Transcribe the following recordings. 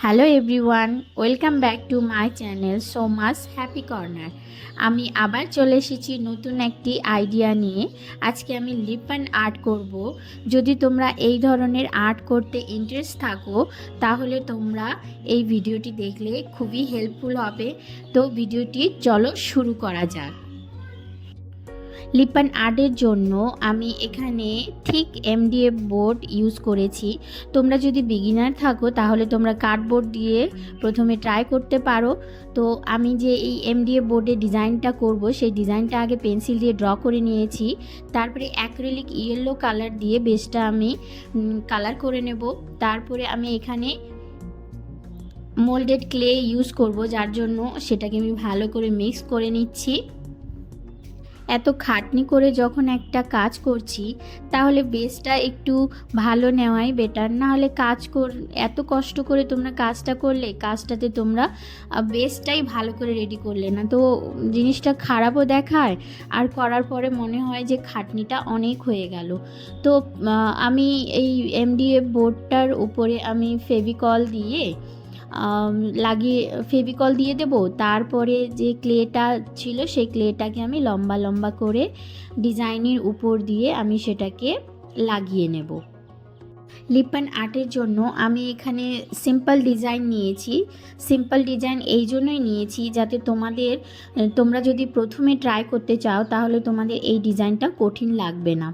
Hello everyone, welcome back to my channel Soma's happy corner. আমি আবার চলে এসেছি নতুন একটি আইডিয়া নিয়ে। আজকে আমি লিপান আর্ট করব। যদি তোমরা এই ধরনের আর্ট করতে ইন্টারেস্ট থাকো তাহলে তোমরা এই ভিডিওটি দেখলে খুবই হেল্পফুল হবে। তো ভিডিওটি চলো শুরু করা যাক। লিপান আর্টের জন্য আমি এখানে ঠিক এমডিএফ বোর্ড ইউজ করেছি। তোমরা যদি বিগিনার থাকো তাহলে তোমরা কার্ডবোর্ড দিয়ে প্রথমে ট্রাই করতে পারো। তো আমি যে এই এমডিএফ বোর্ডে ডিজাইনটা করব সেই ডিজাইনটা আগে পেন্সিল দিয়ে ড্র করে নিয়েছি। তারপরে অ্যাক্রিলিক ইয়েলো কালার দিয়ে বেসটা আমি কালার করে নেব। তারপরে আমি এখানে মোল্ডেড ক্লে ইউজ করব, যার জন্য সেটাকে আমি ভালো করে মিক্স করে নিচ্ছি। এত খাটনি করে যখন একটা কাজ করছি তাহলে বেসটা একটু ভালো নেওয়াই বেটার। না হলে এত কষ্ট করে তোমরা কাজটা করলে কাজটাতে তোমরা বেসটাই ভালো করে রেডি করলে না, তো জিনিসটা খারাপও দেখায় আর করার পরে মনে হয় যে খাটনিটা অনেক হয়ে গেল। তো আমি এই এমডিএফ বোর্ডটার উপরে আমি ফেভিকল দিয়ে দেব। তারপরে যে ক্লেটা ছিল সেই ক্লেটাকে আমি লম্বা লম্বা করে ডিজাইনের উপর দিয়ে আমি সেটাকে লাগিয়ে নেব। লিপান আর্টের জন্য আমি এখানে সিম্পল ডিজাইন নিয়েছি। সিম্পল ডিজাইন এই জন্যই নিয়েছি যাতে তোমরা যদি প্রথমে ট্রাই করতে চাও তাহলে তোমাদের এই ডিজাইনটা কঠিন লাগবে না।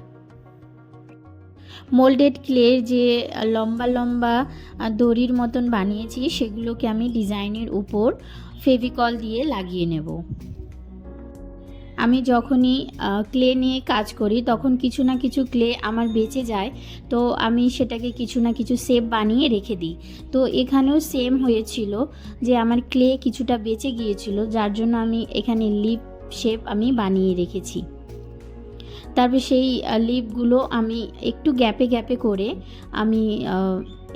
মোল্ডেড ক্লের যে লম্বা লম্বা দড়ির মতন বানিয়েছি সেগুলোকে আমি ডিজাইনের উপর ফেভিকল দিয়ে লাগিয়ে নেব। আমি যখনই ক্লে নিয়ে কাজ করি তখন কিছু না কিছু ক্লে আমার বেঁচে যায়, তো আমি সেটাকে কিছু না কিছু শেপ বানিয়ে রেখে দিই। তো এখানেও সেম হয়েছিল যে আমার ক্লে কিছুটা বেঁচে গিয়েছিল, যার জন্য আমি এখানে লিপ শেপ আমি বানিয়ে রেখেছি। তারপর সেই লিপগুলো আমি একটু গ্যাপে গ্যাপে করে আমি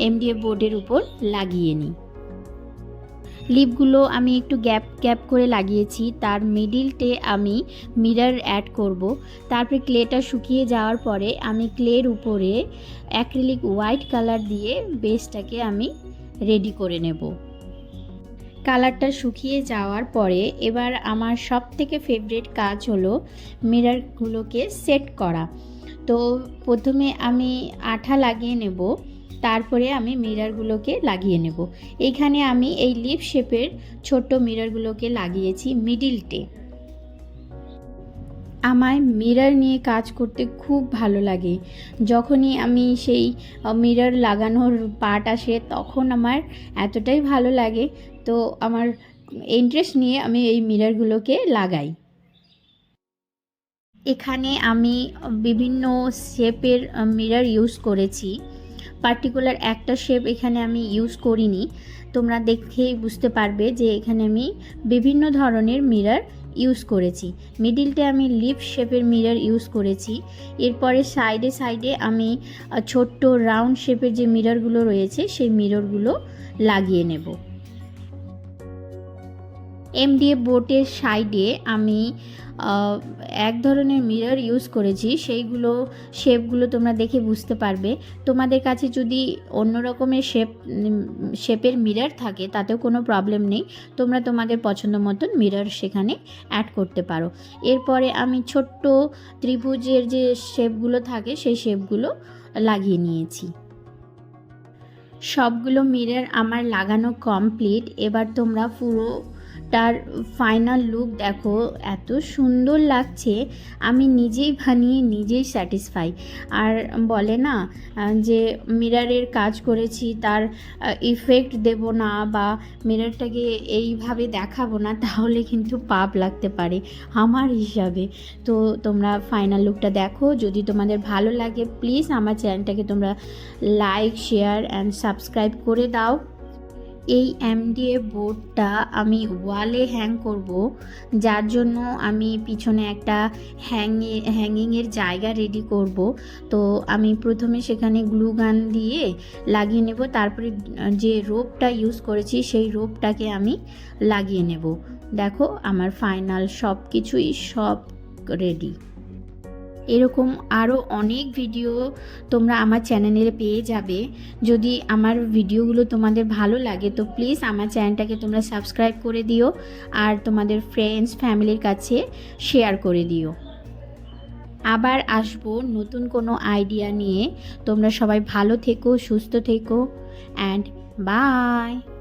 এমডিএফ বোর্ডের উপর লাগিয়ে নিই। লিপগুলো আমি একটু গ্যাপ গ্যাপ করে লাগিয়েছি। তার মিডিলটে আমি মিরর অ্যাড করব। তারপরে ক্লেটা শুকিয়ে যাওয়ার পরে আমি ক্লের উপরে অ্যাক্রিলিক হোয়াইট কালার দিয়ে বেসটাকে আমি রেডি করে নেব। কালারটা শুকিয়ে যাওয়ার পরে এবার আমার সব থেকে ফেভারিট কাজ হলো মিররগুলোকে সেট করা। তো প্রথমে আমি আঠা লাগিয়ে নেব, তারপরে আমি মিররগুলোকে লাগিয়ে নেব। এখানে আমি এই লিপ শেপের ছোট্ট মিররগুলোকে লাগিয়েছি মিডিলটে। আমার মিরর নিয়ে কাজ করতে খুব ভালো লাগে। যখনই আমি সেই মিরর লাগানোর পার্ট আসে তখন আমার এতটাই ভালো লাগে, তো আমার ইন্টারেস্ট নিয়ে আমি এই মিররগুলোকে লাগাই। এখানে আমি বিভিন্ন শেপের মিরর ইউজ করেছি, পার্টিকুলার একটা শেপ এখানে আমি ইউজ করিনি। তোমরা দেখেই বুঝতে পারবে যে এখানে আমি বিভিন্ন ধরনের মিরর ইউজ করেছি। মিডিলটে আমি লিপ শেপের মিরর ইউজ করেছি। এরপরে সাইডে সাইডে আমি ছোট্ট রাউন্ড শেপের যে মিররগুলো রয়েছে সেই মিররগুলো লাগিয়ে নেব। এমডিএফ বোর্ডের সাইডে আমি এক ধরনের মিরর ইউজ করেছি, সেইগুলো শেপগুলো তোমরা দেখে বুঝতে পারবে। তোমাদের কাছে যদি অন্য রকমের শেপের মিরর থাকে তাতেও কোনো প্রবলেম নেই, তোমরা তোমাদের পছন্দ মতন মিরর সেখানে অ্যাড করতে পারো। এরপরে আমি ছোট্ট ত্রিভুজের যে শেপগুলো থাকে সেই শেপগুলো লাগিয়ে নিয়েছি। সবগুলো মিরর আমার লাগানো কমপ্লিট। এবার তোমরা পুরোটার ফাইনাল লুক দেখো, এত সুন্দর লাগছে। আমি নিজেই বানিয়ে নিজেই স্যাটিসফাই। আর বলে না যে মিররের কাজ করেছি তার ইফেক্ট দেব না বা মিররটাকে এইভাবে দেখাবো না, তাহলে কিন্তু পাপ লাগতে পারে আমার হিসাবে। তো তোমরা ফাইনাল লুকটা দেখো। যদি তোমাদের ভালো লাগে প্লিজ আমার চ্যানেলটাকে তোমরা লাইক, শেয়ার অ্যান্ড সাবস্ক্রাইব করে দাও। এই এমডিএফ বোর্ডটা আমি ওয়ালে হ্যাং করব, যার জন্য আমি পিছনে একটা হ্যাঙ্গিংয়ের জায়গা রেডি করব। তো আমি প্রথমে সেখানে গ্লু গান দিয়ে লাগিয়ে নেব, তারপরে যে রোপটা ইউজ করেছি সেই রোপটাকে আমি লাগিয়ে নেব। দেখো আমার ফাইনাল সব কিছুই রেডি। এরকম আরও অনেক ভিডিও তোমরা আমার চ্যানেলে পেয়ে যাবে। যদি আমার ভিডিওগুলো তোমাদের ভালো লাগে তো প্লিজ আমার চ্যানেলটাকে তোমরা সাবস্ক্রাইব করে দিও, আর তোমাদের ফ্রেন্ডস ফ্যামিলির কাছে শেয়ার করে দিও। আবার আসবো নতুন কোনো আইডিয়া নিয়ে। তোমরা সবাই ভালো থেকো, সুস্থ থেকো, অ্যান্ড বাই।